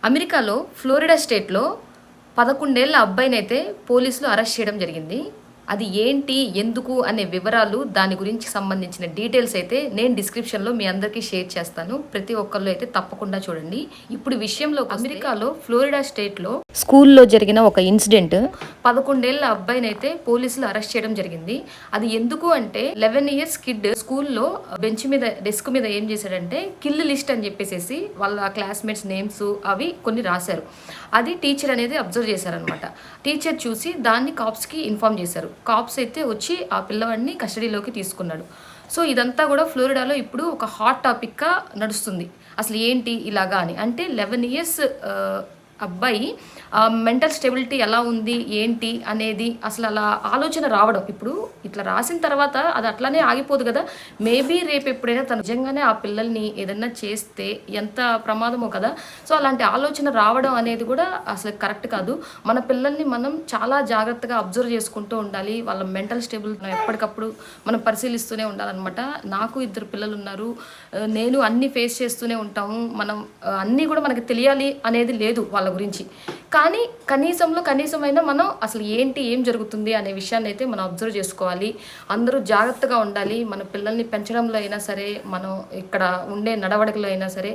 అమెరికాలో ఫ్లోరిడా స్టేట్లో 11 ఏళ్ల అబ్బాయినైతే పోలీసులు అరెస్ట్ చేయడం జరిగింది. అది ఏంటి, ఎందుకు అనే వివరాలు, దాని గురించి సంబంధించిన డీటెయిల్స్ అయితే నేను డిస్క్రిప్షన్లో మీ అందరికీ షేర్ చేస్తాను. ప్రతి ఒక్కళ్ళు అయితే తప్పకుండా చూడండి. ఇప్పుడు విషయంలో అమెరికాలో ఫ్లోరిడా స్టేట్లో స్కూల్లో జరిగిన ఒక ఇన్సిడెంట్, 11 ఏళ్ల అబ్బాయినైతే పోలీసులు అరెస్ట్ చేయడం జరిగింది. అది ఎందుకు అంటే 11 ఇయర్స్ కిడ్ స్కూల్లో బెంచ్ మీద, డెస్క్ మీద ఏం చేశాడంటే కిల్ లిస్ట్ అని చెప్పేసి వాళ్ళ క్లాస్మేట్స్ నేమ్స్ అవి కొన్ని రాశారు. అది టీచర్ అనేది అబ్జర్వ్ చేశారనమాట. టీచర్ చూసి దాన్ని కాప్స్కి ఇన్ఫార్మ్ చేశారు. కాప్స్ అయితే వచ్చి ఆ పిల్లవాడిని కస్టడీలోకి తీసుకున్నాడు. సో ఇదంతా కూడా ఫ్లోరిడాలో ఇప్పుడు ఒక హాట్ టాపిక్గా నడుస్తుంది. అసలు ఏంటి ఇలాగా అని అంటే 11 ఇయర్స్ అబ్బాయి మెంటల్ స్టెబిలిటీ ఎలా ఉంది ఏంటి అనేది అసలు అలా ఆలోచన రావడం. ఇప్పుడు ఇట్లా రాసిన తర్వాత అది అట్లానే ఆగిపోదు కదా. మేబీ రేపు ఎప్పుడైనా తను నిజంగానే ఆ పిల్లల్ని ఏదన్నా చేస్తే ఎంత ప్రమాదమో కదా. సో అలాంటి ఆలోచన రావడం అనేది కూడా అసలు కరెక్ట్ కాదు. మన పిల్లల్ని మనం చాలా జాగ్రత్తగా అబ్జర్వ్ చేసుకుంటూ ఉండాలి. వాళ్ళ మెంటల్ స్టేబుల్ ఎప్పటికప్పుడు మనం పరిశీలిస్తూనే ఉండాలన్నమాట. నాకు 2 పిల్లలు ఉన్నారు. నేను అన్నీ ఫేస్ చేస్తూనే ఉంటాము. మనం అన్నీ కూడా మనకి తెలియాలి అనేది లేదు వాళ్ళ గురించి. కానీ కనీసమైనా మనం అసలు ఏంటి, ఏం జరుగుతుంది అనే విషయాన్ని అయితే మనం అబ్జర్వ్ చేసుకోవాలి. అందరూ జాగ్రత్తగా ఉండాలి. మన పిల్లల్ని పెంచడంలో అయినా సరే, మనం ఇక్కడ ఉండే నడవడికలో అయినా సరే,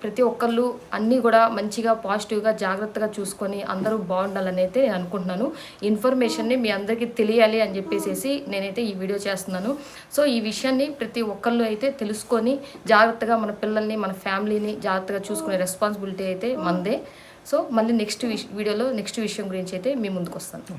ప్రతి ఒక్కళ్ళు అన్నీ కూడా మంచిగా పాజిటివ్గా జాగ్రత్తగా చూసుకొని అందరూ బాగుండాలని అయితే నేను అనుకుంటున్నాను. ఇన్ఫర్మేషన్ని మీ అందరికీ తెలియాలి అని చెప్పేసి నేనైతే ఈ వీడియో చేస్తున్నాను. సో ఈ విషయాన్ని ప్రతి ఒక్కళ్ళు అయితే తెలుసుకొని జాగ్రత్తగా మన పిల్లల్ని, మన ఫ్యామిలీని జాగ్రత్తగా చూసుకునే రెస్పాన్సిబిలిటీ అయితే మనదే. సో మళ్ళీ నెక్స్ట్ వీడియోలో నెక్స్ట్ విషయం గురించి అయితే మీ ముందుకు వస్తాను.